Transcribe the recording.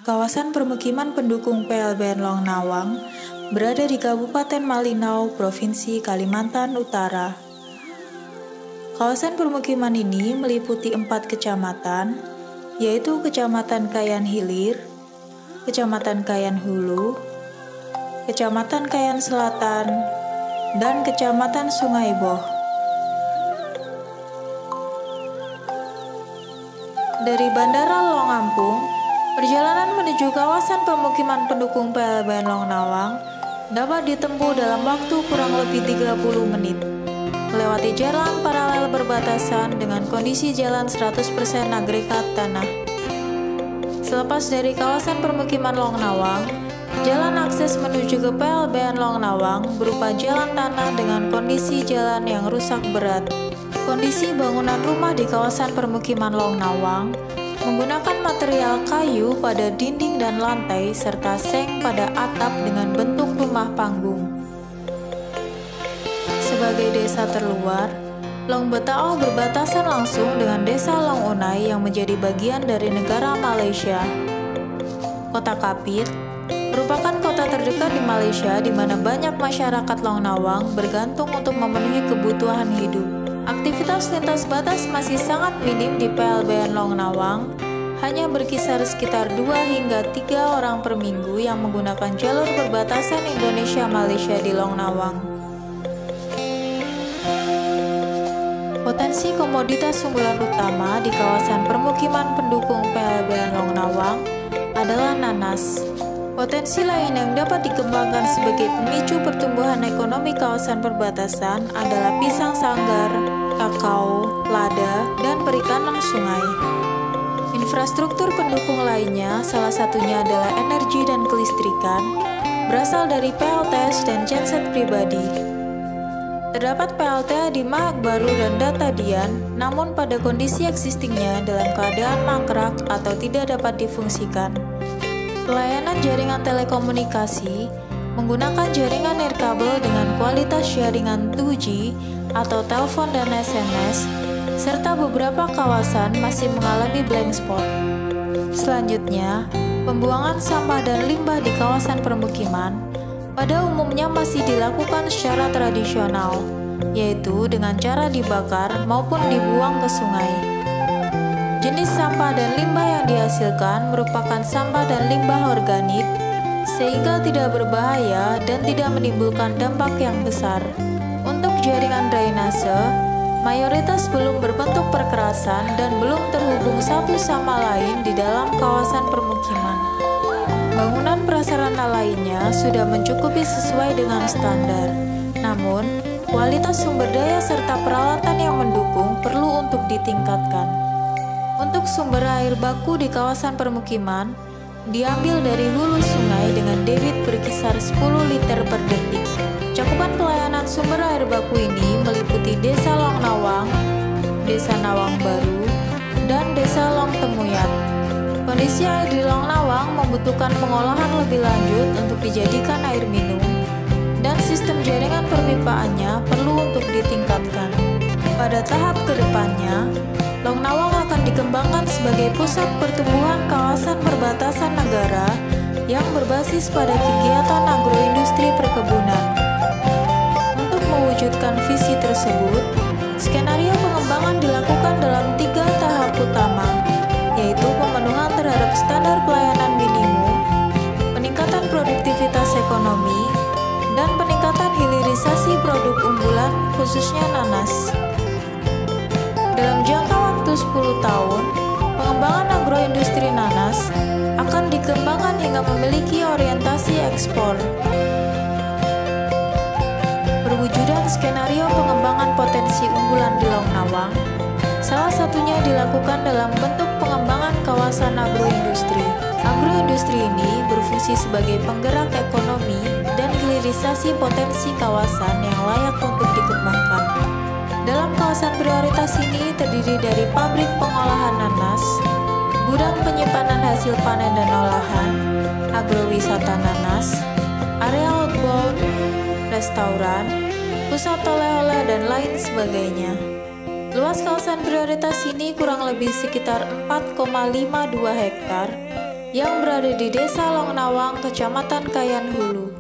Kawasan permukiman pendukung PLBN Long Nawang berada di Kabupaten Malinau, Provinsi Kalimantan Utara. Kawasan permukiman ini meliputi 4 kecamatan, yaitu Kecamatan Kayan Hilir, Kecamatan Kayan Hulu, Kecamatan Kayan Selatan, dan Kecamatan Sungai Boh. Dari Bandara Long Ampung, perjalanan menuju kawasan permukiman pendukung PLBN Long Nawang dapat ditempuh dalam waktu kurang lebih 30 menit. Melewati jalan paralel berbatasan dengan kondisi jalan 100% agregat tanah. Selepas dari kawasan permukiman Long Nawang, jalan akses menuju ke PLBN Long Nawang berupa jalan tanah dengan kondisi jalan yang rusak berat. Kondisi bangunan rumah di kawasan permukiman Long Nawang menggunakan material kayu pada dinding dan lantai serta seng pada atap dengan bentuk rumah panggung. Sebagai desa terluar, Long Betaoh berbatasan langsung dengan desa Long Unai yang menjadi bagian dari negara Malaysia. Kota Kapit merupakan kota terdekat di Malaysia di mana banyak masyarakat Long Nawang bergantung untuk memenuhi kebutuhan hidup. Aktivitas lintas batas masih sangat minim di PLBN Long Nawang, hanya berkisar sekitar 2 hingga 3 orang per minggu yang menggunakan jalur perbatasan Indonesia-Malaysia di Long Nawang. Potensi komoditas unggulan utama di kawasan permukiman pendukung PLBN Long Nawang adalah nanas. Potensi lain yang dapat dikembangkan sebagai pemicu pertumbuhan ekonomi kawasan perbatasan adalah pisang sanggar, kakao, lada, dan perikanan sungai. Infrastruktur pendukung lainnya, salah satunya adalah energi dan kelistrikan, berasal dari PLTS dan genset pribadi. Terdapat PLTA di Mahak Baru dan Datadian, namun pada kondisi existingnya dalam keadaan mangkrak atau tidak dapat difungsikan. Pelayanan jaringan telekomunikasi menggunakan jaringan nirkabel dengan kualitas jaringan 2G atau telepon dan SMS, serta beberapa kawasan masih mengalami blank spot. Selanjutnya, pembuangan sampah dan limbah di kawasan permukiman pada umumnya masih dilakukan secara tradisional, yaitu dengan cara dibakar maupun dibuang ke sungai. Jenis sampah dan limbah yang dihasilkan merupakan sampah dan limbah organik, sehingga tidak berbahaya dan tidak menimbulkan dampak yang besar. Untuk jaringan drainase, mayoritas belum berbentuk perkerasan dan belum terhubung satu sama lain di dalam kawasan permukiman. Bangunan prasarana lainnya sudah mencukupi sesuai dengan standar, namun kualitas sumber daya serta peralatan yang mendukung perlu untuk ditingkatkan. Untuk sumber air baku di kawasan permukiman, diambil dari hulu sungai dengan debit berkisar 10 liter per detik. Cakupan pelayanan sumber air baku ini meliputi Desa Long Nawang, Desa Nawang Baru, dan Desa Long Temuyat. Kondisi air di Long Nawang membutuhkan pengolahan lebih lanjut untuk dijadikan air minum, dan sistem jaringan perpipaannya perlu untuk ditingkatkan. Pada tahap kedepannya, Long Nawang akan dikembangkan sebagai pusat pertumbuhan kawasan perbatasan negara yang berbasis pada kegiatan agroindustri perkebunan. Untuk mewujudkan visi tersebut, skenario pengembangan dilakukan dalam 3 tahap utama, yaitu pemenuhan terhadap standar pelayanan minimum, peningkatan produktivitas ekonomi, dan peningkatan hilirisasi produk unggulan khususnya nanas. Dalam jangka waktu 10 tahun, pengembangan agroindustri nanas akan dikembangkan hingga memiliki orientasi ekspor. Perwujudan skenario pengembangan potensi unggulan di Long Nawang, salah satunya dilakukan dalam bentuk pengembangan kawasan agroindustri. Agroindustri ini berfungsi sebagai penggerak ekonomi dan hilirisasi potensi kawasan yang layak untuk dikembangkan. Dalam kawasan prioritas ini terdiri dari pabrik pengolahan nanas, gudang penyimpanan hasil panen dan olahan, agrowisata nanas, area outbound, restoran, pusat oleh-oleh, dan lain sebagainya. Luas kawasan prioritas ini kurang lebih sekitar 4,52 hektar yang berada di Desa Longnawang, Kecamatan Kayan Hulu.